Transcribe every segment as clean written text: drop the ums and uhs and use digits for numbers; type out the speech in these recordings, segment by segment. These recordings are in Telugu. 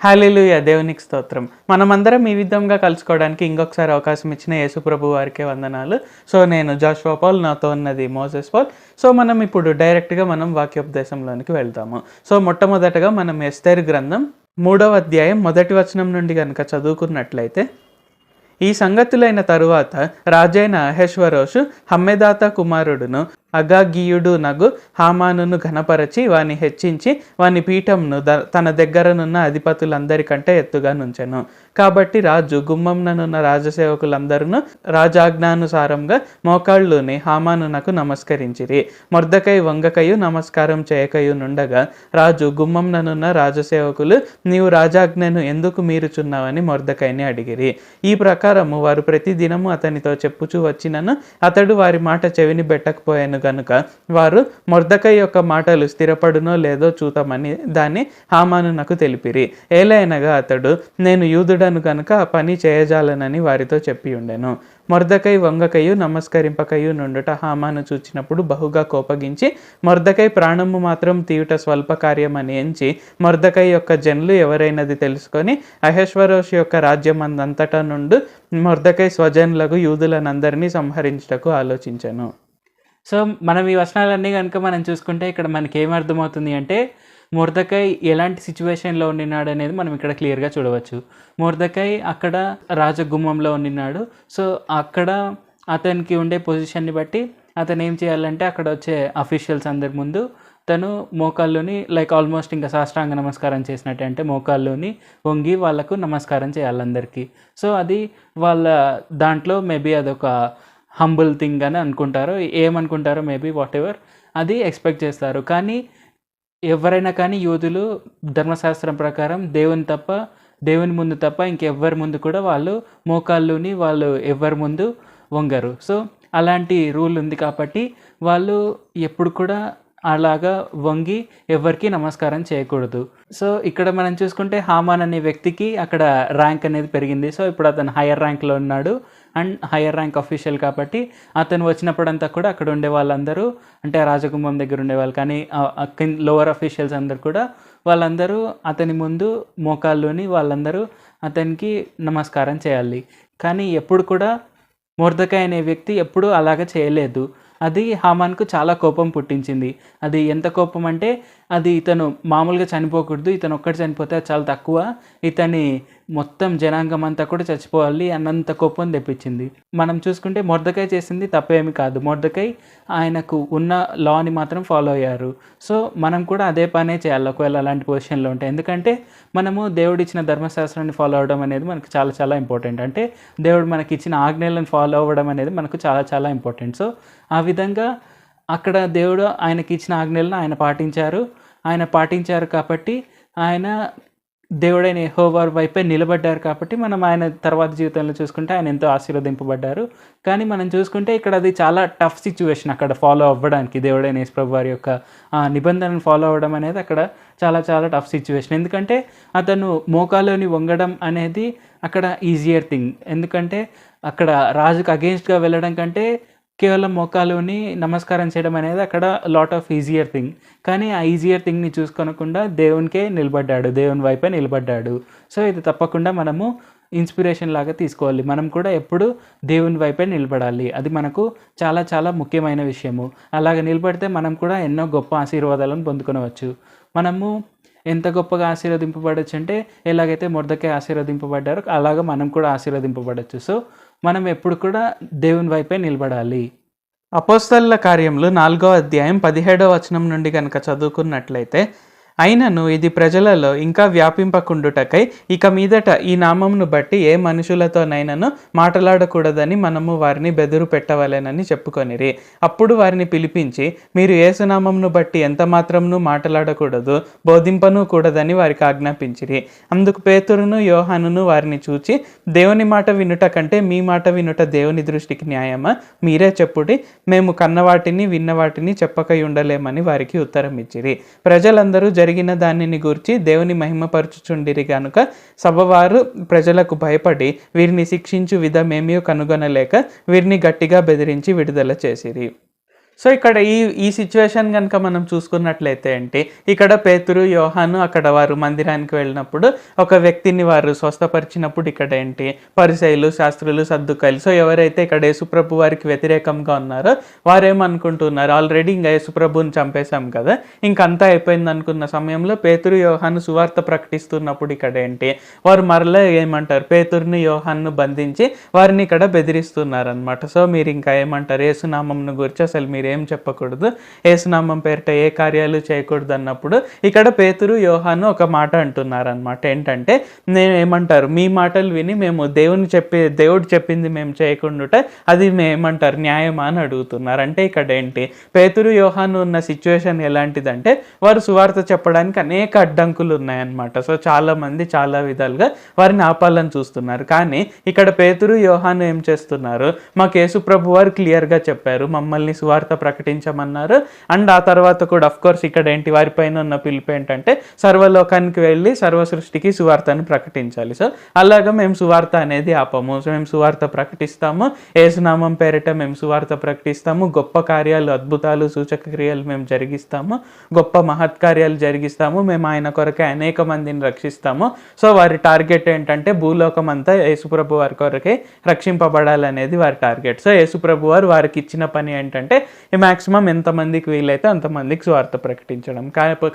హల్లెలూయా! దేవునికి స్తోత్రం. మనమందరం ఈ విధంగా కలుసుకోవడానికి ఇంకొకసారి అవకాశం ఇచ్చిన యేసుప్రభు వారికే వందనాలు. సో, నేను జాషువా పాల్, నాతో ఉన్నది మోసెస్ పాల్. సో, మనం ఇప్పుడు డైరెక్ట్‌గా వాక్యోపదేశంలోనికి వెళ్తాము. సో, మొట్టమొదటగా మనం ఎస్తేరు గ్రంథం 3వ అధ్యాయం మొదటి వచనం నుండి గనుక చదువుకున్నట్లయితే, ఈ సంగతులైన తరువాత రాజైన అహష్వేరోషు హమ్మెదాతా కుమారుడును అగాగీయుడు నగు హామానును ఘనపరచి వాని హెచ్చించి వాని పీఠంను తన దగ్గరనున్న అధిపతులందరికంటే ఎత్తుగా నుంచెను. కాబట్టి రాజు గుమ్మంననున్న రాజసేవకులందరూ రాజాజ్ఞానుసారంగా మోకాళ్ళుని హామానునకు నమస్కరించిరి. మొర్దెకై వంగకయు నమస్కారం చేయకయు నుండగా రాజు గుమ్మంననున్న రాజసేవకులు, నీవు రాజాజ్ఞను ఎందుకు మీరుచున్నావని మొర్దెకైని అడిగిరి. ఈ ప్రకారము వారు ప్రతి దినము అతనితో చెప్పుచూ వచ్చినను అతడు వారి మాట చెవిని పెట్టకపోయాను గనుక వారు మొర్దెకై యొక్క మాటలు స్థిరపడునో లేదో చూతామని దాన్ని హామానునకు తెలిపిరి. ఏలైనగా అతడు, నేను యూదుడను గనుక ఆ పని చేయజాలనని వారితో చెప్పి ఉండెను. మొర్దెకై వంగకయు నమస్కరింపకయు నుండుట హామాను చూచినప్పుడు బహుగా కోపగించి, మొర్దెకై ప్రాణము మాత్రం తీయుట స్వల్ప కార్యమని ఎంచి మొర్దెకై యొక్క జనులు ఎవరైనది తెలుసుకొని అహష్వేరోషు యొక్క రాజ్యమందంతటా నుండి మొర్దెకై స్వజనులకు యూదులనందరినీ సంహరించుటకు ఆలోచించెను. సో మనం ఈ వచనాలన్నీ కనుక మనం చూసుకుంటే ఇక్కడ మనకి ఏమర్థమవుతుంది అంటే, మొర్దెకై ఎలాంటి సిచ్యువేషన్లో ఉండినాడు అనేది మనం ఇక్కడ క్లియర్గా చూడవచ్చు. మొర్దెకై అక్కడ రాజగుమ్మంలో ఉండినాడు. సో అక్కడ అతనికి ఉండే పొజిషన్ని బట్టి అతను ఏం చేయాలంటే, అక్కడ వచ్చే అఫీషియల్స్ అందరి ముందు తను మోకాళ్ళుని ఆల్మోస్ట్ ఇంకా సాష్టాంగ నమస్కారం చేసినట్టు, అంటే మోకాళ్ళుని వంగి వాళ్ళకు నమస్కారం చేయాలి అందరికీ. సో అది వాళ్ళ దాంట్లో మేబీ అదొక హంబుల్ థింగ్ అని అనుకుంటారు, ఏమనుకుంటారో మేబీ వాట్ ఎవర్, అది ఎక్స్పెక్ట్ చేస్తారు. కానీ ఎవరైనా కానీ యూదులు ధర్మశాస్త్రం ప్రకారం దేవుని ముందు తప్ప ఇంకెవ్వరి ముందు కూడా వాళ్ళు మోకాళ్ళుని వాళ్ళు ఎవరి ముందు వంగరు. సో అలాంటి రూల్ ఉంది కాబట్టి వాళ్ళు ఎప్పుడు కూడా అలాగా వంగి ఎవరికి నమస్కారం చేయకూడదు. సో ఇక్కడ మనం చూసుకుంటే హామాన్ అనే వ్యక్తికి అక్కడ ర్యాంక్ అనేది పెరిగింది. సో ఇప్పుడు అతను హయ్యర్ ర్యాంక్లో ఉన్నాడు అండ్ హయ్యర్ ర్యాంక్ అఫీషియల్ కాబట్టి అతను వచ్చినప్పుడంతా కూడా అక్కడ ఉండే వాళ్ళందరూ, అంటే రాజకుమారం దగ్గర ఉండేవాళ్ళు కానీ లోవర్ అఫీషియల్స్ అందరూ కూడా వాళ్ళందరూ అతని ముందు మోకాళ్ళుని వాళ్ళందరూ అతనికి నమస్కారం చేయాలి. కానీ ఎప్పుడు కూడా మొర్దెకై అనే వ్యక్తి ఎప్పుడూ అలాగ చేయలేదు. అది హామాన్కు చాలా కోపం పుట్టించింది. అది ఎంత కోపం అంటే, అది ఇతను మామూలుగా చనిపోకూడదు, ఇతను ఒక్కటి చనిపోతే చాలా తక్కువ, ఇతని మొత్తం జనాంగం అంతా కూడా చచ్చిపోవాలి అన్నంత కోపం తెప్పించింది. మనం చూసుకుంటే మొర్దెకై చేసింది తప్పేమి కాదు. మొర్దెకై ఆయనకు ఉన్న లాని మాత్రం ఫాలో అయ్యారు. సో మనం కూడా అదే పనే చేయాలి ఒకవేళ అలాంటి పొజిషన్లో ఉంటే. ఎందుకంటే మనము దేవుడిచ్చిన ధర్మశాస్త్రాన్ని ఫాలో అవ్వడం అనేది మనకు చాలా చాలా ఇంపార్టెంట్. అంటే దేవుడు మనకి ఇచ్చిన ఆజ్ఞలను ఫాలో అవ్వడం అనేది మనకు చాలా చాలా ఇంపార్టెంట్. సో ఆ విధంగా అక్కడ దేవుడు ఆయనకి ఇచ్చిన ఆజ్ఞలను ఆయన పాటించారు కాబట్టి ఆయన దేవుడైన యెహోవా వైపే నిలబడ్డారు కాబట్టి మనం ఆయన తర్వాత జీవితంలో చూసుకుంటే ఆయన ఎంతో ఆశీర్వదింపబడ్డారు. కానీ మనం చూసుకుంటే ఇక్కడ అది చాలా టఫ్ సిచ్యువేషన్ అక్కడ ఫాలో అవ్వడానికి, దేవుడైన యేసుప్రభు వారి యొక్క నిబంధనను ఫాలో అవ్వడం అనేది అక్కడ చాలా చాలా టఫ్ సిచ్యువేషన్. ఎందుకంటే అతను మోకాళ్ళుని వంగడం అనేది అక్కడ ఈజియర్ థింగ్. ఎందుకంటే అక్కడ రాజుకు అగెయిన్స్ట్గా వెళ్ళడం కంటే కేవలం మోకాళ్ళుని నమస్కారం చేయడం అనేది అక్కడ లాట్ ఆఫ్ ఈజియర్ థింగ్. కానీ ఆ ఈజియర్ థింగ్ని చూసుకోనకుండా దేవునికే నిలబడ్డాడు, దేవుని వైపే నిలబడ్డాడు. సో ఇది తప్పకుండా మనము ఇన్స్పిరేషన్ లాగా తీసుకోవాలి. మనం కూడా ఎప్పుడు దేవుని వైపే నిలబడాలి. అది మనకు చాలా చాలా ముఖ్యమైన విషయము. అలాగ నిలబడితే మనం కూడా ఎన్నో గొప్ప ఆశీర్వాదాలను పొందుకొనవచ్చు. మనము ఎంత గొప్పగా ఆశీర్వదింపబడచ్చు అంటే, ఎలాగైతే మొర్దెకై ఆశీర్వదింపబడ్డారో అలాగ మనం కూడా ఆశీర్వదింపబడచ్చు. సో మనం ఎప్పుడు కూడా దేవుని వైపే నిలబడాలి. అపోస్తలుల కార్యములు 4వ అధ్యాయం 17వ వచనం నుండి కనుక చదువుకున్నట్లయితే, అయినను ఇది ప్రజలలో ఇంకా వ్యాపింపకుండుటకై ఇక మీదట ఈ నామమును బట్టి ఏ మనుషులతోనైనను మాట్లాడకూడదని మనము వారిని బెదురు పెట్టవలెనని చెప్పుకొనిరి. అప్పుడు వారిని పిలిపించి, మీరు యేసునామమును బట్టి ఎంత మాత్రమును మాట్లాడకూడదు, బోధింపను కూడదని వారికి ఆజ్ఞాపించిరి. అందుకు పేతురును యోహానును వారిని చూచి, దేవుని మాట వినుట కంటే మీ మాట వినుట దేవుని దృష్టికి న్యాయమా? మీరే చెప్పుడి, మేము కన్నవాటిని విన్నవాటిని చెప్పకయుండలేమని వారికి ఉత్తరం ఇచ్చిరి. ప్రజలందరూ జరిగిన దానిని గూర్చి దేవుని మహిమపరచుచుండిరి గనుక సభవారు ప్రజలకు భయపడి వీరిని శిక్షించు విధమేమీ కనుగొనలేక వీరిని గట్టిగా బెదిరించి విడుదల చేసిరి. సో ఇక్కడ ఈ సిచ్యువేషన్ కనుక మనం చూసుకున్నట్లయితే ఏంటి, ఇక్కడ పేతురు యోహాను అక్కడ వారు మందిరానికి వెళ్ళినప్పుడు ఒక వ్యక్తిని వారు స్వస్థపరిచినప్పుడు ఇక్కడ ఏంటి, పరిసయ్యులు, శాస్త్రులు, సద్దుకాయలు, సో ఎవరైతే ఇక్కడ యేసుప్రభు వారికి వ్యతిరేకంగా ఉన్నారో వారేమనుకుంటున్నారు, ఆల్రెడీ ఇంకా యేసుప్రభుని చంపేశాం కదా, ఇంకంతా అయిపోయింది అనుకున్న సమయంలో పేతురు యోహాను సువార్త ప్రకటిస్తున్నప్పుడు ఇక్కడ ఏంటి, వారు మరలా ఏమంటారు, పేతురుని యోహాను బంధించి వారిని ఇక్కడ బెదిరిస్తున్నారు అనమాట. సో మీరు ఇంకా ఏమంటారు, యేసునామంను గురించి అసలు మీరు ఏం చెప్పకూడదు, యేసునామం పేరిట ఏ కార్యాలు చేయకూడదు అన్నప్పుడు ఇక్కడ పేతురు యోహాను ఒక మాట అంటున్నారు అనమాట. ఏంటంటే నేను ఏమంటారు, మీ మాటలు విని మేము దేవుడు చెప్పింది మేము చేయకుండా అది మేమంటారు న్యాయమా అని అడుగుతున్నారు. అంటే ఇక్కడ ఏంటి, పేతురు యోహాను ఉన్న సిచ్యువేషన్ ఎలాంటిదంటే వారు సువార్త చెప్పడానికి అనేక అడ్డంకులు ఉన్నాయన్నమాట. సో చాలా మంది చాలా విధాలుగా వారిని ఆపాలని చూస్తున్నారు. కానీ ఇక్కడ పేతురు యోహాను ఏం చేస్తున్నారు, మాకు యేసుప్రభు వారు క్లియర్గా చెప్పారు, మమ్మల్ని సువార్త ప్రకటించమన్నారు. అండ్ ఆ తర్వాత కూడా అఫ్కోర్స్ ఇక్కడ ఏంటి, వారిపైన ఉన్న పిలుపు ఏంటంటే సర్వలోకానికి వెళ్ళి సర్వ సృష్టికి సువార్తను ప్రకటించాలి. సో అలాగా మేము సువార్త అనేది ఆపము. సో మేము సువార్త ప్రకటిస్తాము, యేసునామం పేరిట మేము సువార్త ప్రకటిస్తాము, గొప్ప కార్యాలు, అద్భుతాలు, సూచక క్రియలు మేము జరిగిస్తాము, గొప్ప మహత్కార్యాలు జరిగిస్తాము, మేము ఆయన కొరకే అనేక మందిని రక్షిస్తాము. సో వారి టార్గెట్ ఏంటంటే భూలోకం అంతా యేసుప్రభు వారి కొరకే రక్షింపబడాలనేది వారి టార్గెట్. సో యేసుప్రభు వారు వారికి ఇచ్చిన పని ఏంటంటే మ్యాక్సిమం ఎంతమందికి వీలైతే అంతమందికి స్వార్థ ప్రకటించడం.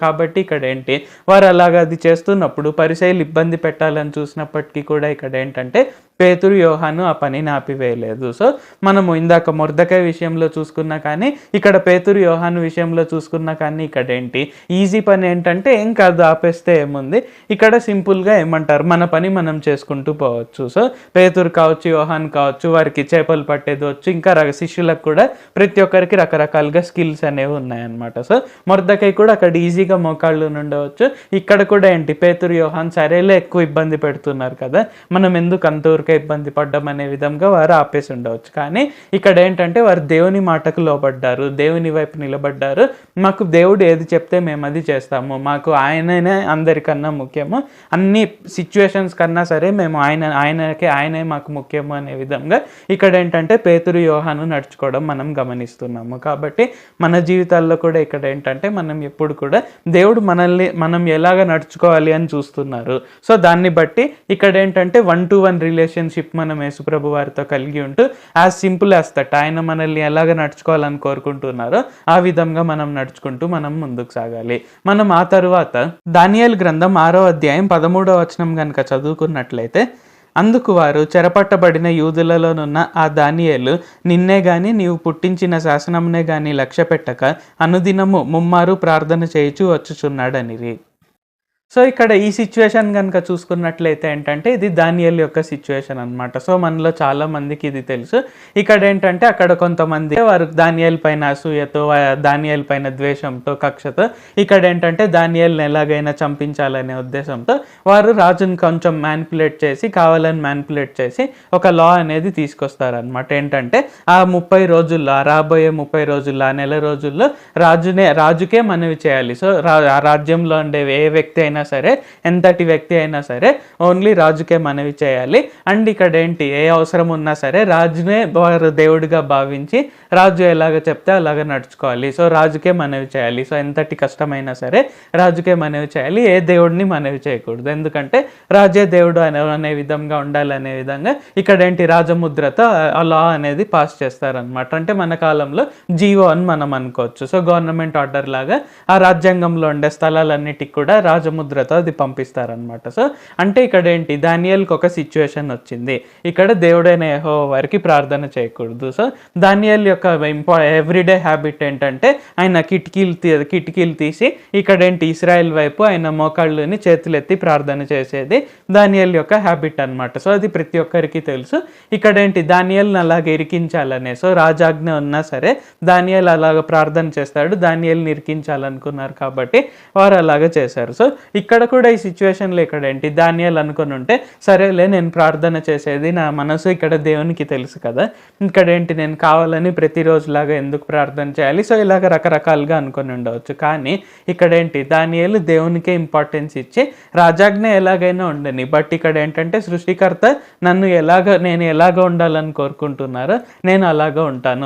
కాబట్టి ఇక్కడ ఏంటి, వారు అలాగా అది చేస్తున్నప్పుడు పరిసయ్యులు ఇబ్బంది పెట్టాలని చూసినప్పటికీ కూడా ఇక్కడ ఏంటంటే పేతురు యోహాను ఆ పనిని ఆపివేయలేదు. సో మనము ఇందాక మొర్దెకై విషయంలో చూసుకున్నా కానీ ఇక్కడ పేతురు యోహాను విషయంలో చూసుకున్నా కానీ ఇక్కడ ఏంటి, ఈజీ పని ఏంటంటే ఏం కాదు, ఆపేస్తే ఏముంది, ఇక్కడ సింపుల్గా ఏమంటారు మన పని మనం చేసుకుంటూ పోవచ్చు. సో పేతురు కావచ్చు, యోహాను కావచ్చు, వారికి చేపలు పట్టేది వచ్చు, ఇంకా శిష్యులకు కూడా ప్రతి ఒక్కరికి రకరకాలుగా స్కిల్స్ అనేవి ఉన్నాయన్నమాట. సో మొర్దెకై కూడా అక్కడ ఈజీగా మోకాళ్ళు ఉండవచ్చు. ఇక్కడ కూడా ఏంటి, పేతురు యోహాను సరేలే ఎక్కువ ఇబ్బంది పెడుతున్నారు కదా, మనం ఎందుకు అంతవరకు ఇబ్బంది పడ్డం అనే విధంగా వారు ఆపేసి ఉండవచ్చు. కానీ ఇక్కడ ఏంటంటే వారు దేవుని మాటకు లోబడ్డారు, దేవుని వైపు నిలబడ్డారు. మాకు దేవుడు ఏది చెప్తే మేము అది చేస్తాము, మాకు ఆయననే అందరికన్నా ముఖ్యము, అన్ని సిచ్యువేషన్స్ కన్నా సరే మేము ఆయనే మాకు ముఖ్యము అనే విధంగా ఇక్కడ ఏంటంటే పేతురు యోహాను నడుచుకోవడం మనం గమనిస్తున్నాము. కాబట్టి మన జీవితాల్లో కూడా ఇక్కడ ఏంటంటే మనం ఎప్పుడు కూడా దేవుడు మనం ఎలాగ నడుచుకోవాలి అని చూస్తున్నారు. సో దాన్ని బట్టి ఇక్కడ ఏంటంటే 1-to-1 రిలేషన్షిప్ మనం యేసుప్రభు వారితో కలిగి ఉంటూ యాజ్ సింపుల్ యాజ్ దట్ ఆయన మనల్ని ఎలాగ నడుచుకోవాలని కోరుకుంటున్నారో ఆ విధంగా మనం నడుచుకుంటూ మనం ముందుకు సాగాలి. మనం ఆ తరువాత దానియేలు గ్రంథం 6వ అధ్యాయం 13వ వచనం కనుక చదువుకున్నట్లయితే, అందుకు వారు చెరపట్టబడిన యూదులలోనున్న ఆ దానియేలు నిన్నే గాని నీవు పుట్టించిన శాసనమునే గాని లక్ష్య పెట్టక అనుదినము ముమ్మారు ప్రార్థన చేయుచు వచ్చుచున్నాడనిరి. సో ఇక్కడ ఈ సిచ్యువేషన్ కనుక చూసుకున్నట్లయితే ఏంటంటే ఇది దానియేలు యొక్క సిచ్యువేషన్ అనమాట. సో మనలో చాలా మందికి ఇది తెలుసు. ఇక్కడ ఏంటంటే అక్కడ కొంతమంది వారు దానియేలు పైన అసూయతో, దానియేలు పైన ద్వేషంతో, కక్షతో ఇక్కడ ఏంటంటే దానియేలుని ఎలాగైనా చంపించాలనే ఉద్దేశంతో వారు రాజుని కొంచెం మ్యానిపులేట్ చేసి, కావాలని మ్యానిపులేట్ చేసి ఒక లా అనేది తీసుకొస్తారనమాట. ఏంటంటే ఆ 30 రోజుల్లో, ఆ రాబోయే 30 రోజుల్లో, ఆ నెల రోజుల్లో రాజుకే మనవి చేయాలి. సో ఆ రాజ్యంలో ఉండే ఏ వ్యక్తి అయినా సరే, ఎంతటి వ్యక్తి అయినా సరే ఓన్లీ రాజుకే మనవి చేయాలి. అండ్ ఇక్కడ ఏంటి, ఏ అవసరం ఉన్నా సరే రాజునే వారు దేవుడిగా భావించి రాజు ఎలాగ చెప్తే అలాగ నడుచుకోవాలి. సో రాజుకే మనవి చేయాలి. సో ఎంతటి కష్టమైనా సరే రాజుకే మనవి చేయాలి, ఏ దేవుడిని మనవి చేయకూడదు. ఎందుకంటే రాజే దేవుడు అనే విధంగా ఉండాలనే విధంగా ఇక్కడ ఏంటి, రాజముద్రతో ఆ లా అనేది పాస్ చేస్తారనమాట. అంటే మన కాలంలో జీవో అని మనం అనుకోవచ్చు. సో గవర్నమెంట్ ఆర్డర్ లాగా ఆ రాజ్యాంగంలో ఉండే స్థలాలన్నిటికి కూడా రాజముద్రతో అది పంపిస్తారనమాట. సో అంటే ఇక్కడ ఏంటి, దానియేలుకి ఒక సిచ్యువేషన్ వచ్చింది, ఇక్కడ దేవుడైన యెహోవా వారికి ప్రార్థన చేయకూడదు. సో దానియేలు యొక్క ఎవ్రీడే హ్యాబిట్ ఏంటంటే ఆయన కిటికీలు తీసి ఇక్కడ ఏంటి, ఇశ్రాయేల్ వైపు ఆయన మోకాళ్ళని చేతులెత్తి ప్రార్థన చేసేది దానియేలు యొక్క హ్యాబిట్ అనమాట. సో అది ప్రతి ఒక్కరికి తెలుసు. ఇక్కడ ఏంటి, దానియేలుని అలాగ ఇరికించాలనే, సో రాజాజ్ఞ ఉన్నా సరే దానియేలు అలాగ ప్రార్థన చేస్తాడు, దానియేలుని ఇరికించాలనుకున్నారు కాబట్టి వారు అలాగ చేశారు. సో ఇక్కడ కూడా ఈ సిచ్యువేషన్లో ఇక్కడ ఏంటి దానియేలు అనుకొని ఉంటే సరేలే నేను ప్రార్థన చేసేది నా మనసు ఇక్కడ దేవునికి తెలుసు కదా, ఇక్కడ ఏంటి నేను కావాలని ప్రతిరోజులాగా ఎందుకు ప్రార్థన చేయాలి, సో ఇలాగ రకరకాలుగా అనుకొని ఉండవచ్చు. కానీ ఇక్కడ ఏంటి దానియేలు దేవునికే ఇంపార్టెన్స్ ఇచ్చి రాజాజ్ఞ ఎలాగైనా ఉండని, బట్ ఇక్కడ ఏంటంటే సృష్టికర్త నన్ను నేను ఎలాగ ఉండాలని కోరుకుంటున్నారో నేను అలాగా ఉంటాను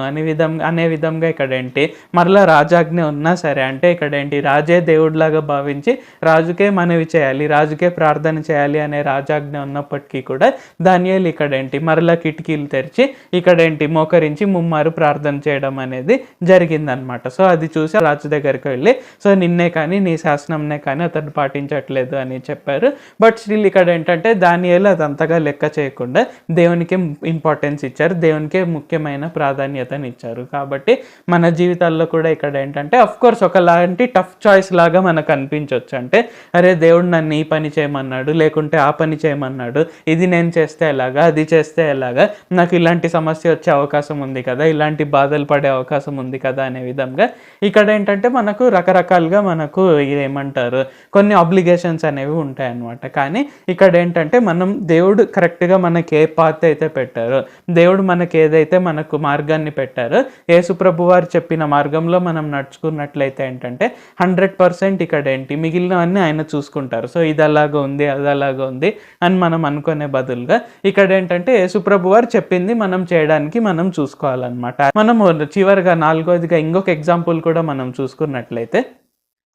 అనే విధంగా ఇక్కడ ఏంటి మరలా రాజాజ్ఞ ఉన్నా సరే అంటే ఇక్కడ ఏంటి రాజే దేవుడిలాగా భావించి రాజుకే మనవి చేయాలి, రాజుకే ప్రార్థన చేయాలి అనే రాజాజ్ఞ ఉన్నప్పటికీ కూడా దానియేలు ఇక్కడ ఏంటి మరలా కిటికీలు తెరిచి ఇక్కడ ఏంటి మోకరించి ముమ్మారు ప్రార్థన చేయడం అనేది జరిగిందనమాట. సో అది చూసి రాజు దగ్గరికి వెళ్ళి సో నిన్నే కానీ నీ శాసనంనే కానీ అతను పాటించట్లేదు అని చెప్పారు. బట్ స్టిల్ ఇక్కడ ఏంటంటే దానియేలు అది అంతగా లెక్క చేయకుండా దేవునికే ఇంపార్టెన్స్ ఇచ్చారు, దేవునికే ముఖ్యమైన ప్రాధాన్యతని ఇచ్చారు. కాబట్టి మన జీవితాల్లో కూడా ఇక్కడ ఏంటంటే అఫ్కోర్స్ ఒకలాంటి టఫ్ చాయిస్ లాగా మనకు అనిపించవచ్చు. అంటే అరే దేవుడు నన్ను ఈ పని చేయమన్నాడు, లేకుంటే ఆ పని చేయమన్నాడు, ఇది నేను చేస్తే ఎలాగా, అది చేస్తే ఎలాగా, నాకు ఇలాంటి సమస్య వచ్చే అవకాశం ఉంది కదా, ఇలాంటి బాధలు పడే అవకాశం ఉంది కదా అనే విధంగా ఇక్కడ ఏంటంటే మనకు రకరకాలుగా మనకు ఏమంటారు కొన్ని ఆబ్లిగేషన్స్ అనేవి ఉంటాయి అన్నమాట. కానీ ఇక్కడ ఏంటంటే మనం దేవుడు కరెక్ట్గా మనకి ఏ పాత్ అయితే పెట్టారో, దేవుడు మనకి ఏదైతే మనకు మార్గాన్ని పెట్టారో, యేసుప్రభు వారు చెప్పిన మార్గంలో మనం నడుచుకున్నట్లయితే ఏంటంటే 100% ఇక్కడ ఏంటి మిగిలినవన్నీ ఆయన చూసుకుంటారు. సో ఇది అలాగా ఉంది, అది అలాగా ఉంది అని మనం అనుకునే బదులుగా ఇక్కడ ఏంటంటే యేసుప్రభు వారు చెప్పింది మనం చేయడానికి మనం చూసుకోవాలన్నమాట. మనం చివరిగా 4వదిగా ఇంకొక ఎగ్జాంపుల్ కూడా మనం చూసుకున్నట్లయితే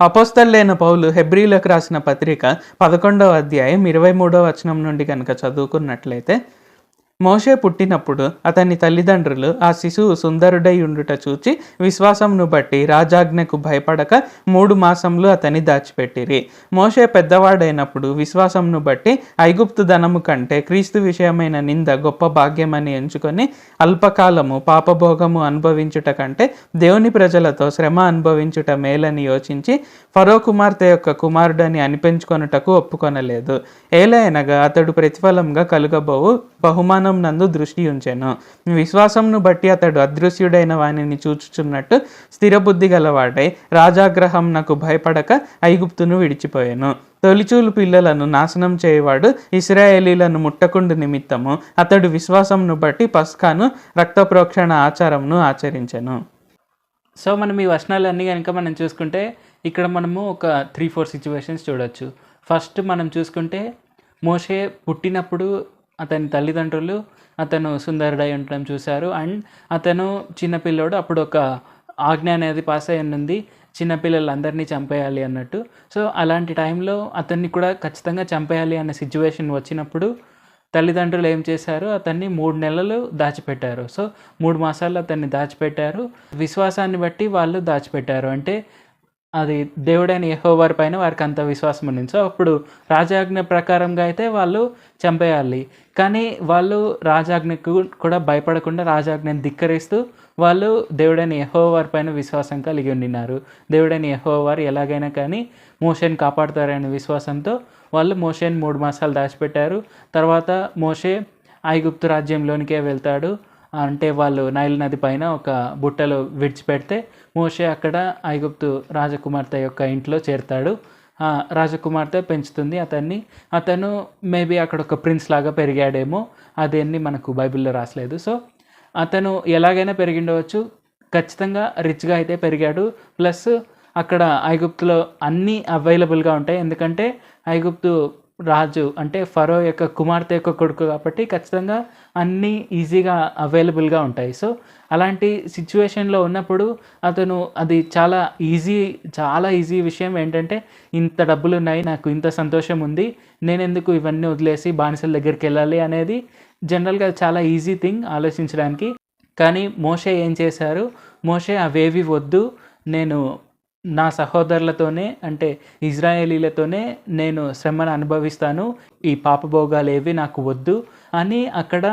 అపోస్తలుడైన పౌలు హెబ్రీలకు రాసిన పత్రిక 11వ అధ్యాయం 23వ వచనం నుండి కనుక చదువుకున్నట్లయితే, మోషే పుట్టినప్పుడు అతని తల్లిదండ్రులు ఆ శిశువు సుందరుడై ఉండుట చూచి విశ్వాసంను బట్టి రాజాజ్ఞకు భయపడక 3 మాసములు అతని దాచిపెట్టిరి. మోషే పెద్దవాడైనప్పుడు విశ్వాసంను బట్టి ఐగుప్తు ధనము కంటే క్రీస్తు విషయమైన నింద గొప్ప భాగ్యమని ఎంచుకొని అల్పకాలము పాపభోగము అనుభవించుట కంటే దేవుని ప్రజలతో శ్రమ అనుభవించుట మేలని యోచించి ఫరో కుమార్తె యొక్క కుమారుడని అనిపించుకొనుటకు ఒప్పుకొనలేదు. ఏలయనగా అతడు ప్రతిఫలంగా కలుగబోవు బహుమానం నందు దృష్టి ఉంచెను. విశ్వాసంను బట్టి అతడు అదృశ్యుడైన వానిని చూచుచున్నట్టు స్థిరబుద్ధి గలవాడై రాజాగ్రహం నాకు భయపడక ఐగుప్తును విడిచిపోయాను. తొలిచూలు పిల్లలను నాశనం చేయవాడు ఇశ్రాయేలీలను ముట్టకుండు నిమిత్తము అతడు విశ్వాసంను బట్టి పస్కాను రక్త ప్రోక్షణ ఆచారంను ఆచరించెను. సో మనం ఈ వచనాలన్నీ కనుక మనం చూసుకుంటే ఇక్కడ మనము ఒక 3-4 సిచ్యువేషన్స్ చూడొచ్చు. ఫస్ట్ మనం చూసుకుంటే మోషే పుట్టినప్పుడు అతని తల్లిదండ్రులు అతను సుందరుడై ఉండటం చూశారు. అండ్ అతను చిన్నపిల్లోడు, అప్పుడు ఒక ఆజ్ఞ అనేది పాస్ అయి ఉంది, చిన్నపిల్లలందరినీ చంపేయాలి అన్నట్టు. సో అలాంటి టైంలో అతన్ని కూడా ఖచ్చితంగా చంపేయాలి అన్న సిచ్యువేషన్ వచ్చినప్పుడు తల్లిదండ్రులు ఏం చేశారు, అతన్ని 3 నెలలు దాచిపెట్టారు. సో 3 మాసాలు అతన్ని దాచిపెట్టారు. విశ్వాసాన్ని బట్టి వాళ్ళు దాచిపెట్టారు. అంటే అది దేవుడైన యెహోవా పైన వారికి అంత విశ్వాసం ఉంది. సో అప్పుడు రాజాజ్ఞ ప్రకారంగా అయితే వాళ్ళు చంపేయాలి. కానీ వాళ్ళు రాజాజ్ఞకు కూడా భయపడకుండా రాజాజ్ఞను ధిక్కరిస్తూ వాళ్ళు దేవుడైన యెహోవా పైన విశ్వాసం కలిగి ఉండినారు. దేవుడైన యెహోవా ఎలాగైనా కానీ మోషేని కాపాడుతారనే విశ్వాసంతో వాళ్ళు మోషేని 3 మాసాలు దాచిపెట్టారు. తర్వాత మోషే ఐగుప్తు రాజ్యంలోనికే వెళ్తాడు. అంటే వాళ్ళు నైల్ నది పైన ఒక బుట్టలో విడిచిపెడితే మోషే అక్కడ ఐగుప్తు రాజకుమార్తె యొక్క ఇంట్లో చేరుతాడు. రాజకుమార్తె పెంచుతుంది అతన్ని. అతను మేబీ అక్కడ ఒక ప్రిన్స్ లాగా పెరిగాడేమో, అదేంటి మనకు బైబిల్లో రాసలేదు. సో అతను ఎలాగైనా పెరిగిండవచ్చు, ఖచ్చితంగా రిచ్గా అయితే పెరిగాడు. ప్లస్ అక్కడ ఐగుప్తులో అన్నీ అవైలబుల్గా ఉంటాయి. ఎందుకంటే ఐగుప్తు రాజు అంటే ఫరో యొక్క కుమార్తె యొక్క కొడుకు కాబట్టి ఖచ్చితంగా అన్నీ ఈజీగా అవైలబుల్గా ఉంటాయి. సో అలాంటి సిచ్యువేషన్లో ఉన్నప్పుడు అతను అది చాలా ఈజీ విషయం ఏంటంటే, ఇంత డబ్బులు ఉన్నాయి, నాకు ఇంత సంతోషం ఉంది, నేను ఎందుకు ఇవన్నీ వదిలేసి బానిసల దగ్గరికి వెళ్ళాలి అనేది జనరల్గా చాలా ఈజీ థింగ్ ఆలోచించడానికి. కానీ మోషే ఏం చేశారు, మోషే అవేవి వద్దు, నేను నా సహోదరులతోనే అంటే ఇజ్రాయేలీలతోనే నేను శ్రమను అనుభవిస్తాను, ఈ పాపభోగాలు ఏవి నాకు వద్దు అని అక్కడ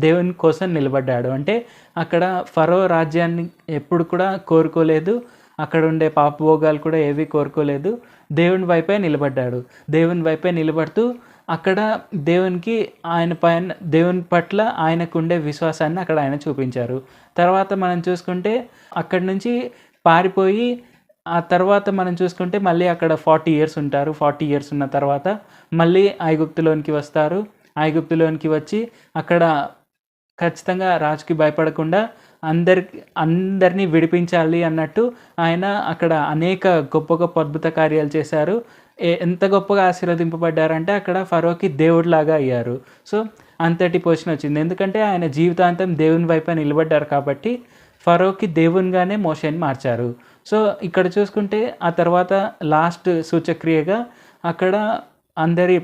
దేవుని కోసం నిలబడ్డాడు. అంటే అక్కడ ఫరో రాజ్యాన్ని ఎప్పుడు కూడా కోరుకోలేదు, అక్కడ ఉండే పాపభోగాలు కూడా ఏవి కోరుకోలేదు, దేవుని వైపే నిలబడ్డాడు. దేవుని వైపే నిలబడుతూ అక్కడ దేవుని పట్ల ఆయనకు ఉండే విశ్వాసాన్ని అక్కడ ఆయన చూపించారు. తర్వాత మనం చూసుకుంటే అక్కడి నుంచి పారిపోయి ఆ తర్వాత మనం చూసుకుంటే మళ్ళీ అక్కడ 40 ఇయర్స్ ఉంటారు. 40 ఇయర్స్ ఉన్న తర్వాత మళ్ళీ ఐగుప్తులోనికి వస్తారు. ఐగుప్తులోనికి వచ్చి అక్కడ ఖచ్చితంగా రాజుకి భయపడకుండా అందరినీ విడిపించాలి అన్నట్టు ఆయన అక్కడ అనేక గొప్ప గొప్ప అద్భుత కార్యాలు చేశారు. ఎంత గొప్పగా ఆశీర్వదింపబడ్డారంటే అక్కడ ఫరోకి దేవుడిలాగా అయ్యారు. సో అంతటి పొజిషన్ వచ్చింది. ఎందుకంటే ఆయన జీవితాంతం దేవుని వైపే నిలబడ్డారు కాబట్టి ఫరోకి దేవునిగానే మోషేని మార్చారు. సో ఇక్కడ చూసుకుంటే ఆ తర్వాత లాస్ట్ సూచక్రియగా అక్కడ అందరి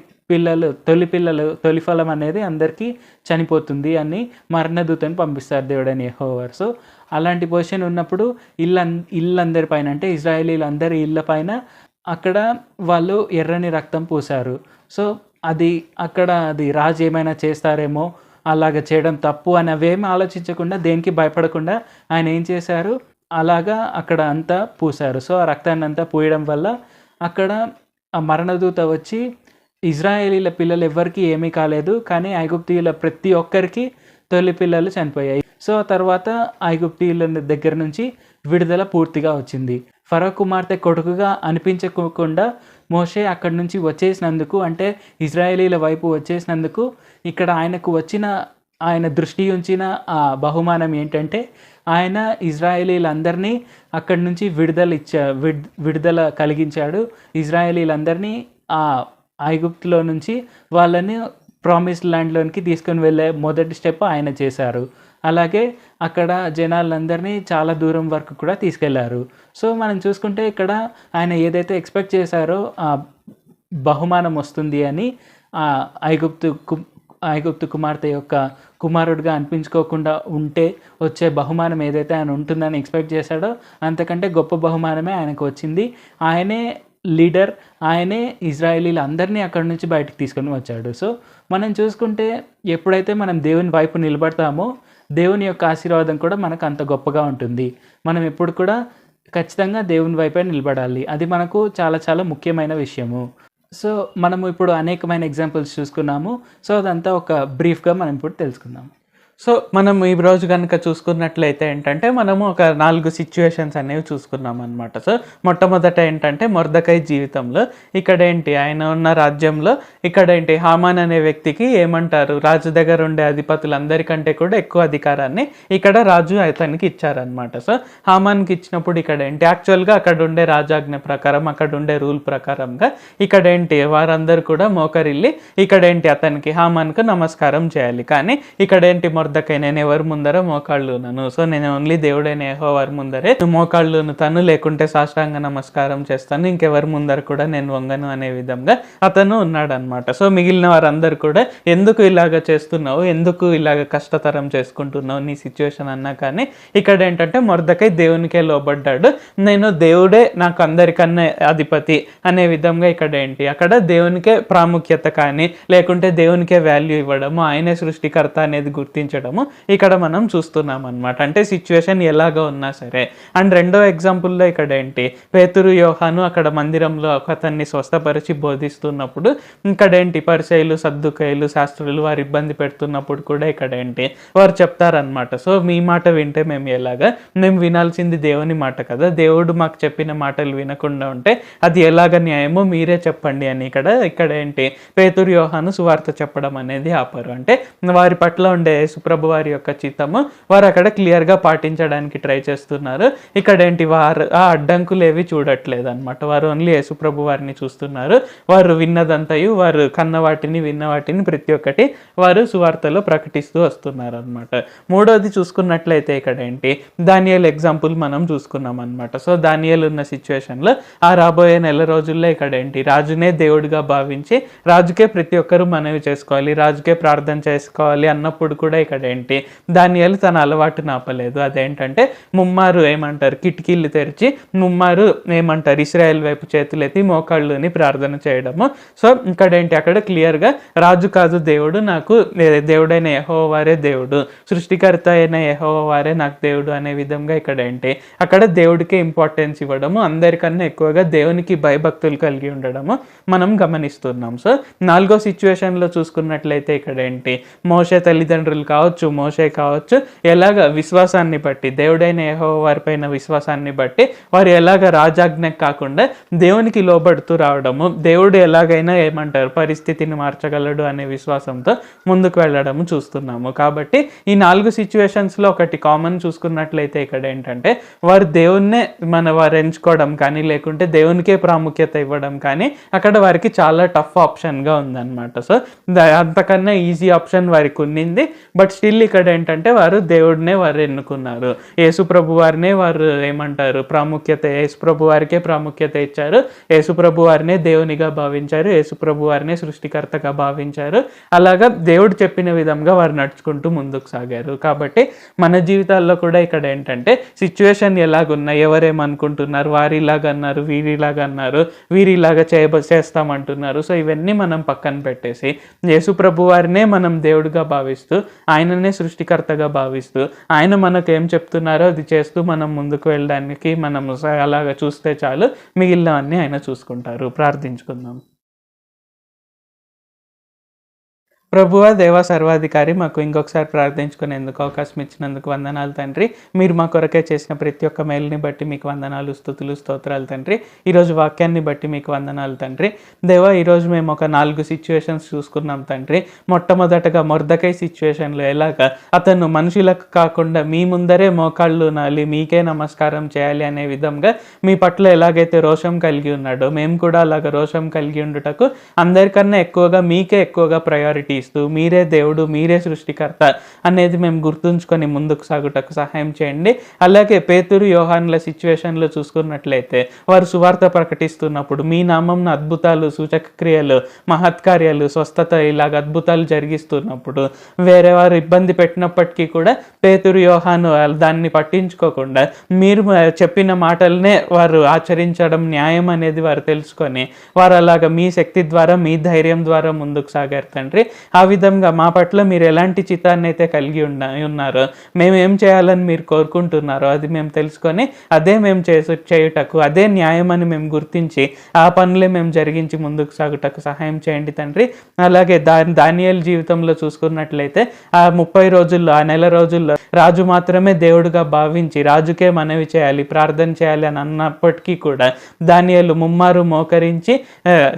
తొలి ఫలం అనేది అందరికీ చనిపోతుంది అని మరణదూతని పంపిస్తారు దేవుడని యెహోవా. సో అలాంటి పొజిషన్ ఉన్నప్పుడు ఇల్లందరి పైన అంటే ఇజ్రాయేలీలందరి ఇళ్ళ పైన అక్కడ వాళ్ళు ఎర్రని రక్తం పూశారు. సో అది రాజు ఏమైనా చేస్తారేమో, అలాగ చేయడం తప్పు అని అవేమి ఆలోచించకుండా దేనికి భయపడకుండా ఆయన ఏం చేశారు, అలాగా అక్కడ అంతా పూశారు. సో ఆ రక్తాన్ని అంతా పూయడం వల్ల అక్కడ ఆ మరణదూత వచ్చి ఇజ్రాయేలీల పిల్లలు ఎవ్వరికీ ఏమీ కాలేదు, కానీ ఐగుప్తీయుల ప్రతి ఒక్కరికి తొలి పిల్లలు చనిపోయాయి. సో ఆ తర్వాత ఐగుప్తీయుల దగ్గర నుంచి విడుదల పూర్తిగా వచ్చింది. ఫరో కుమార్తె కొడుకుగా అనిపించకుండా మోషే అక్కడి నుంచి వచ్చేసినందుకు, అంటే ఇజ్రాయేలీల వైపు వచ్చేసినందుకు ఇక్కడ ఆయన దృష్టి ఉంచిన ఆ బహుమానం ఏంటంటే ఆయన ఇజ్రాయేలీలందరినీ అక్కడి నుంచి విడుదల కలిగించాడు. ఇజ్రాయేలీలందరినీ ఆ ఐగుప్తులో నుంచి వాళ్ళని ప్రామిస్డ్ ల్యాండ్లోనికి తీసుకొని వెళ్ళే మొదటి స్టెప్ ఆయన చేశారు. అలాగే అక్కడ జనాలందరినీ చాలా దూరం వరకు కూడా తీసుకెళ్లారు. సో మనం చూసుకుంటే ఇక్కడ ఆయన ఏదైతే ఎక్స్పెక్ట్ చేశారో ఆ బహుమానం వస్తుంది అని, ఆ ఐగుప్తు కుమార్తె యొక్క కుమారుడిగా అనిపించుకోకుండా ఉంటే వచ్చే బహుమానం ఏదైతే ఆయన ఉంటుందని ఎక్స్పెక్ట్ చేశాడో అంతకంటే గొప్ప బహుమానమే ఆయనకు వచ్చింది. ఆయనే లీడర్, ఆయనే ఇజ్రాయేలీలు అందరినీ అక్కడి నుంచి బయటకు తీసుకొని వచ్చాడు. సో మనం చూసుకుంటే ఎప్పుడైతే మనం దేవుని వైపు నిలబడతామో దేవుని యొక్క ఆశీర్వాదం కూడా మనకు అంత గొప్పగా ఉంటుంది. మనం ఎప్పుడు కూడా ఖచ్చితంగా దేవుని వైపే నిలబడాలి. అది మనకు చాలా చాలా ముఖ్యమైన విషయము. సో మనము ఇప్పుడు అనేకమైన ఎగ్జాంపుల్స్ చూసుకున్నాము. సో అదంతా ఒక బ్రీఫ్గా మనం ఇప్పుడు తెలుసుకుందాము. సో మనం ఈ రోజు కనుక చూసుకున్నట్లయితే ఏంటంటే మనము ఒక 4 సిచ్యువేషన్స్ అనేవి చూసుకున్నాం అనమాట. సో మొట్టమొదట ఏంటంటే మొర్దెకై జీవితంలో ఆయన ఉన్న రాజ్యంలో హామాన్ అనే వ్యక్తికి ఏమంటారు, రాజు దగ్గర ఉండే అధిపతులందరికంటే కూడా ఎక్కువ అధికారాన్ని ఇక్కడ రాజు అతనికి ఇచ్చారనమాట. సో హామాన్కి ఇచ్చినప్పుడు యాక్చువల్గా అక్కడ ఉండే రాజాజ్ఞ ప్రకారం, అక్కడ ఉండే రూల్ ప్రకారంగా వారందరూ కూడా మోకరిల్లి అతనికి హామాన్కు నమస్కారం చేయాలి. కానీ మొర్దెకై నేను ఎవరి ముందర మోకాళ్ళున్నాను, సో నేను ఓన్లీ దేవుడైన యెహోవా ముందరే మోకాళ్ళును తను, లేకుంటే సాష్టాంగ నమస్కారం చేస్తాను, ఇంకెవరి ముందర కూడా నేను వంగను అనే విధంగా అతను ఉన్నాడు అనమాట. సో మిగిలిన వారందరూ కూడా ఎందుకు ఇలాగ చేస్తున్నావు, ఎందుకు ఇలాగ కష్టతరం చేసుకుంటున్నావు నీ సిచ్యువేషన్ అన్నా కానీ మొర్దెకై దేవునికే లోబడ్డాడు. నేను దేవుడే నాకు అందరికన్నా అధిపతి అనే విధంగా అక్కడ దేవునికే ప్రాముఖ్యత కానీ, లేకుంటే దేవునికే వాల్యూ ఇవ్వడము, ఆయనే సృష్టికర్త అనేది గుర్తించడము ఇక్కడ మనం చూస్తున్నాం అనమాట. అంటే సిచ్యువేషన్ ఎలాగ ఉన్నా సరే. అండ్ రెండో ఎగ్జాంపుల్లో పేతురు యోహాను అక్కడ మందిరంలో అతన్ని స్వస్థపరిచి బోధిస్తున్నప్పుడు పరిసయ్యులు, సద్దుకయ్యులు, శాస్త్రులు వారు ఇబ్బంది పెడుతున్నప్పుడు కూడా వారు చెప్తారనమాట, సో మీ మాట వింటే మేము వినాల్సింది దేవుని మాట కదా, దేవుడు మాకు చెప్పిన మాటలు వినకుండా ఉంటే అది ఎలాగ న్యాయమో మీరే చెప్పండి అని ఇక్కడ పేతురు యోహాను సువార్త చెప్పడం అనేది ఆపరు. అంటే వారి పట్ల ఉండే యేసుప్రభు వారి యొక్క చిత్తము వారు అక్కడ క్లియర్గా పాటించడానికి ట్రై చేస్తున్నారు. వారు ఆ అడ్డంకులు ఏవి చూడట్లేదు అనమాట. వారు ఓన్లీ యేసుప్రభు వారిని చూస్తున్నారు. వారు విన్నదంతయు, వారు విన్న వాటిని ప్రతి ఒక్కటి వారు సువార్తలో ప్రకటిస్తూ వస్తున్నారు అనమాట. మూడోది చూసుకున్నట్లయితే దానియేలు ఎగ్జాంపుల్ మనం చూసుకున్నాం అనమాట. సో దానియేలు ఉన్న సిచ్యువేషన్లో ఆ రాబోయే నెల రోజుల్లో రాజునే దేవుడిగా భావించి రాజుకే ప్రతి ఒక్కరూ మనవి చేసుకోవాలి, రాజుకే ప్రార్థన చేసుకోవాలి అన్నప్పుడు కూడా దానియేలు తన అలవాటును ఆపలేదు. అదేంటంటే ముమ్మారు కిటికీలు తెరిచి ముమ్మారు ఇశ్రాయేల్ వైపు చేతులెత్తి మోకాళ్ళుని ప్రార్థన చేయడము. సో అక్కడ క్లియర్గా రాజు కాదు దేవుడు, నాకు దేవుడైన యెహోవా వారే దేవుడు, సృష్టికర్త అయిన యెహోవా వారే నాకు దేవుడు అనే విధంగా అక్కడ దేవుడికే ఇంపార్టెన్స్ ఇవ్వడము, అందరికన్నా ఎక్కువగా దేవునికి భయభక్తులు కలిగి ఉండడము మనం గమనిస్తున్నాం. సో నాలుగో సిచ్యువేషన్లో చూసుకున్నట్లయితే మోషే తల్లిదండ్రులు కావచ్చు, మోషే కావచ్చు, ఎలాగ విశ్వాసాన్ని బట్టి, దేవుడైన యెహోవా వారిపైన విశ్వాసాన్ని బట్టి వారు ఎలాగ రాజాజ్ఞకు కాకుండా దేవునికి లోబడుతూ రావడము, దేవుడు ఎలాగైనా ఏమంటారు పరిస్థితిని మార్చగలడు అనే విశ్వాసంతో ముందుకు వెళ్ళడము చూస్తున్నాము. కాబట్టి ఈ 4 సిచ్యువేషన్స్లో ఒకటి కామన్ చూసుకున్నట్లయితే ఇక్కడ ఏంటంటే వారు దేవుణ్ణే వారు ఎంచుకోవడం కానీ, లేకుంటే దేవునికే ప్రాముఖ్యత ఇవ్వడం కానీ అక్కడ వారికి చాలా టఫ్ ఆప్షన్గా ఉందన్నమాట. సో అంతకన్నా ఈజీ ఆప్షన్ వారికి ఉన్నింది. బట్ స్టిల్ ఇక్కడ ఏంటంటే వారు దేవుడినే వారు ఎన్నుకున్నారు. యేసు ప్రభు వారినే వారు ఏమంటారు ప్రాముఖ్యత, యేసు ప్రభు వారికే ప్రాముఖ్యత ఇచ్చారు. యేసు ప్రభు వారినే దేవునిగా భావించారు. యేసు ప్రభు వారినే సృష్టికర్తగా భావించారు. అలాగా దేవుడు చెప్పిన విధంగా వారు నడుచుకుంటూ ముందుకు సాగారు. కాబట్టి మన జీవితాల్లో కూడా ఇక్కడ ఏంటంటే సిచ్యువేషన్ ఎలాగున్నా, ఎవరేమనుకుంటున్నారు, వారిలాగన్నారు, వీరిలాగన్నారు, వీరిలాగా చేస్తామంటున్నారు. సో ఇవన్నీ మనం పక్కన పెట్టేసి యేసు ప్రభు వారినే మనం దేవుడిగా భావిస్తూ, ఆయననే సృష్టికర్తగా భావిస్తూ, ఆయన మనకు ఏం చెప్తున్నారో అది చేస్తూ మనం ముందుకు వెళ్ళడానికి మనం అలాగా చూస్తే చాలు, మిగిలినవన్నీ ఆయన చూసుకుంటారు. ప్రార్థించుకుందాం. ప్రభువా, దేవా, సర్వాధికారి, మాకు ఇంకొకసారి ప్రార్థించుకునేందుకు అవకాశం ఇచ్చినందుకు వందనాలు తండ్రి. మీరు మా కొరకే చేసిన ప్రతి ఒక్క మేలుని బట్టి మీకు వందనాలు, స్తుతులు, స్తోత్రాలు తండ్రి. ఈరోజు వాక్యాన్ని బట్టి మీకు వందనాలు తండ్రి. దేవా, ఈరోజు మేము ఒక 4 సిచ్యువేషన్స్ చూసుకున్నాం తండ్రి. మొట్టమొదటగా మొర్దెకై సిచ్యువేషన్లో ఎలాగా అతను మనుషులకు కాకుండా మీ ముందరే మోకాళ్ళు నాలి మీకే నమస్కారం చేయాలి అనే విధంగా మీ పట్ల ఎలాగైతే రోషం కలిగి ఉన్నాడో మేము కూడా అలాగ రోషం కలిగి ఉండుటకు అందరికన్నా ఎక్కువగా మీకే ఎక్కువగా ప్రయారిటీ ఇస్తూ మీరే దేవుడు, మీరే సృష్టికర్త అనేది మేము గుర్తుంచుకొని ముందుకు సాగుటకు సహాయం చేయండి. అలాగే పేతురు, యోహానుల సిచ్యువేషన్లో చూసుకున్నట్లయితే వారు సువార్త ప్రకటిస్తున్నప్పుడు మీ నామంన అద్భుతాలు, సూచక క్రియలు, మహత్కార్యాలు, స్వస్థత ఇలాగ అద్భుతాలు జరిగిస్తున్నప్పుడు వేరే వారు ఇబ్బంది పెట్టినప్పటికీ కూడా పేతురు, యోహాను దాన్ని పట్టించుకోకుండా మీరు చెప్పిన మాటలనే వారు ఆచరించడం న్యాయం అనేది వారు తెలుసుకొని వారు అలాగ మీ శక్తి ద్వారా, మీ ధైర్యం ద్వారా ముందుకు సాగారు తండ్రి. ఆ విధంగా మా పట్ల మీరు ఎలాంటి చిత్తాన్ని అయితే కలిగి ఉన్నారో, మేము ఏం చేయాలని మీరు కోరుకుంటున్నారో అది మేము తెలుసుకొని అదే మేము చేయుటకు, అదే న్యాయం అని మేము గుర్తించి ఆ పనులే మేము జరిగించి ముందుకు సాగుటకు సహాయం చేయండి తండ్రి. అలాగే దానియేలు జీవితంలో చూసుకున్నట్లయితే ఆ 30 రోజుల్లో, ఆ నెల రోజుల్లో రాజు మాత్రమే దేవుడుగా భావించి రాజుకే మనవి చేయాలి, ప్రార్థన చేయాలి అని అన్నప్పటికీ కూడా దానియేలు ముమ్మారు మోకరించి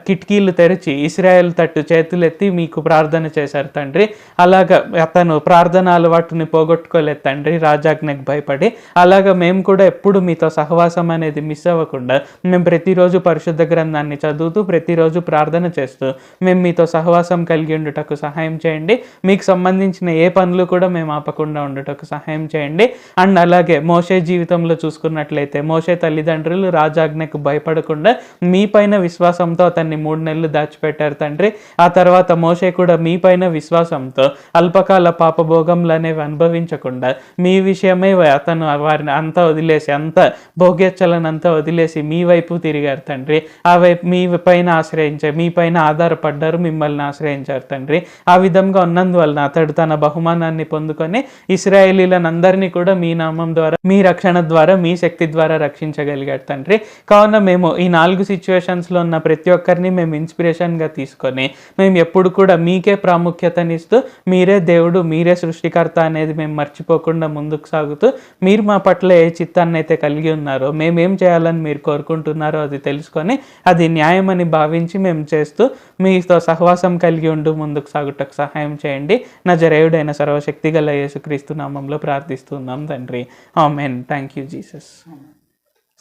కిటికీలు తెరిచి ఇశ్రాయేలు తట్టు చేతులెత్తి మీకు ప్రార్థన చేశారు తండ్రి. అలాగా అతను ప్రార్థన అలవాటుని పోగొట్టుకోలేదు తండ్రి, రాజాజ్ఞకు భయపడి. అలాగా మేము కూడా ఎప్పుడు మీతో సహవాసం అనేది మిస్ అవ్వకుండా మేము ప్రతిరోజు పరిశుద్ధ గ్రంథాన్ని చదువుతూ, ప్రతిరోజు ప్రార్థన చేస్తూ మేము మీతో సహవాసం కలిగి ఉండుటకు సహాయం చేయండి. మీకు సంబంధించిన ఏ పనులు కూడా మేము ఆపకుండా ఉండుటకు సహాయం చేయండి. అండ్ అలాగే మోషే జీవితంలో చూసుకున్నట్లయితే మోషే తల్లిదండ్రులు రాజాజ్ఞకు భయపడకుండా మీ పైన విశ్వాసంతో అతన్ని 3 నెలలు దాచిపెట్టారు తండ్రి. ఆ తర్వాత మోషే కూడా మీ పైన విశ్వాసంతో అల్పకాల పాపభోగంలు అనేవి అనుభవించకుండా మీ విషయమై అతను వారిని అంతా వదిలేసి, అంతా భోగ్యచ్చలనంతా వదిలేసి మీ వైపు తిరిగారు తండ్రి. ఆ వైపు మీ పైన ఆశ్రయించారు, మీ పైన ఆధారపడ్డారు, మిమ్మల్ని ఆశ్రయించారు తండ్రి. ఆ విధంగా ఉన్నందువలన అతడు తన బహుమానాన్ని పొందుకొని ఇశ్రాయేలీలందరినీ కూడా మీ నామం ద్వారా, మీ రక్షణ ద్వారా, మీ శక్తి ద్వారా రక్షించగలిగాడు తండ్రి. కావున మేము ఈ 4 సిచ్యువేషన్స్లో ఉన్న ప్రతి ఒక్కరిని మేము ఇన్స్పిరేషన్గా తీసుకొని మేము ఎప్పుడు కూడా మీకే ప్రాముఖ్యతనిస్తూ మీరే దేవుడు, మీరే సృష్టికర్త అనేది మేము మర్చిపోకుండా ముందుకు సాగుతూ మీరు మా పట్ల ఏ చిత్తాన్ని అయితే కలిగి ఉన్నారో, మేమేం చేయాలని మీరు కోరుకుంటున్నారో అది తెలుసుకొని అది న్యాయమని భావించి మేము చేస్తూ మీతో సహవాసం కలిగి ఉంటూ ముందుకు సాగుటకు సహాయం చేయండి. నజరేయుడైన సర్వశక్తి గల యేసుక్రీస్తు నామంలో ప్రార్థిస్తున్నాం తండ్రి. Amen. Thank you Jesus.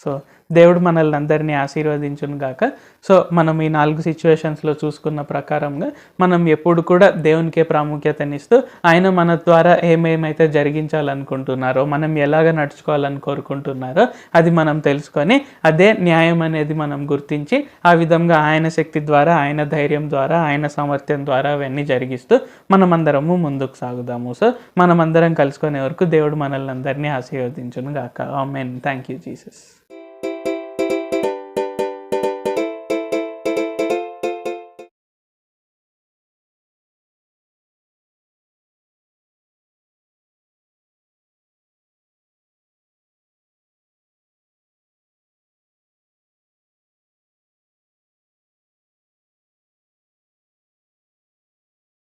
So దేవుడు మనల్ని అందరినీ ఆశీర్వదించును గాక. సో మనం ఈ 4 సిచ్యువేషన్స్లో చూసుకున్న ప్రకారంగా మనం ఎప్పుడు కూడా దేవునికే ప్రాముఖ్యతనిస్తూ ఆయన మన ద్వారా ఏమేమైతే జరిగించాలనుకుంటున్నారో, మనం ఎలాగ నడుచుకోవాలని కోరుకుంటున్నారో అది మనం తెలుసుకొని అదే న్యాయం అనేది మనం గుర్తించి ఆ విధంగా ఆయన శక్తి ద్వారా, ఆయన ధైర్యం ద్వారా, ఆయన సామర్థ్యం ద్వారా అవన్నీ జరిగిస్తూ మనమందరము ముందుకు సాగుదాము. సో మనమందరం కలుసుకునే వరకు దేవుడు మనల్ని అందరినీ ఆశీర్వదించును గాక. ఆమేన్. Thank you Jesus.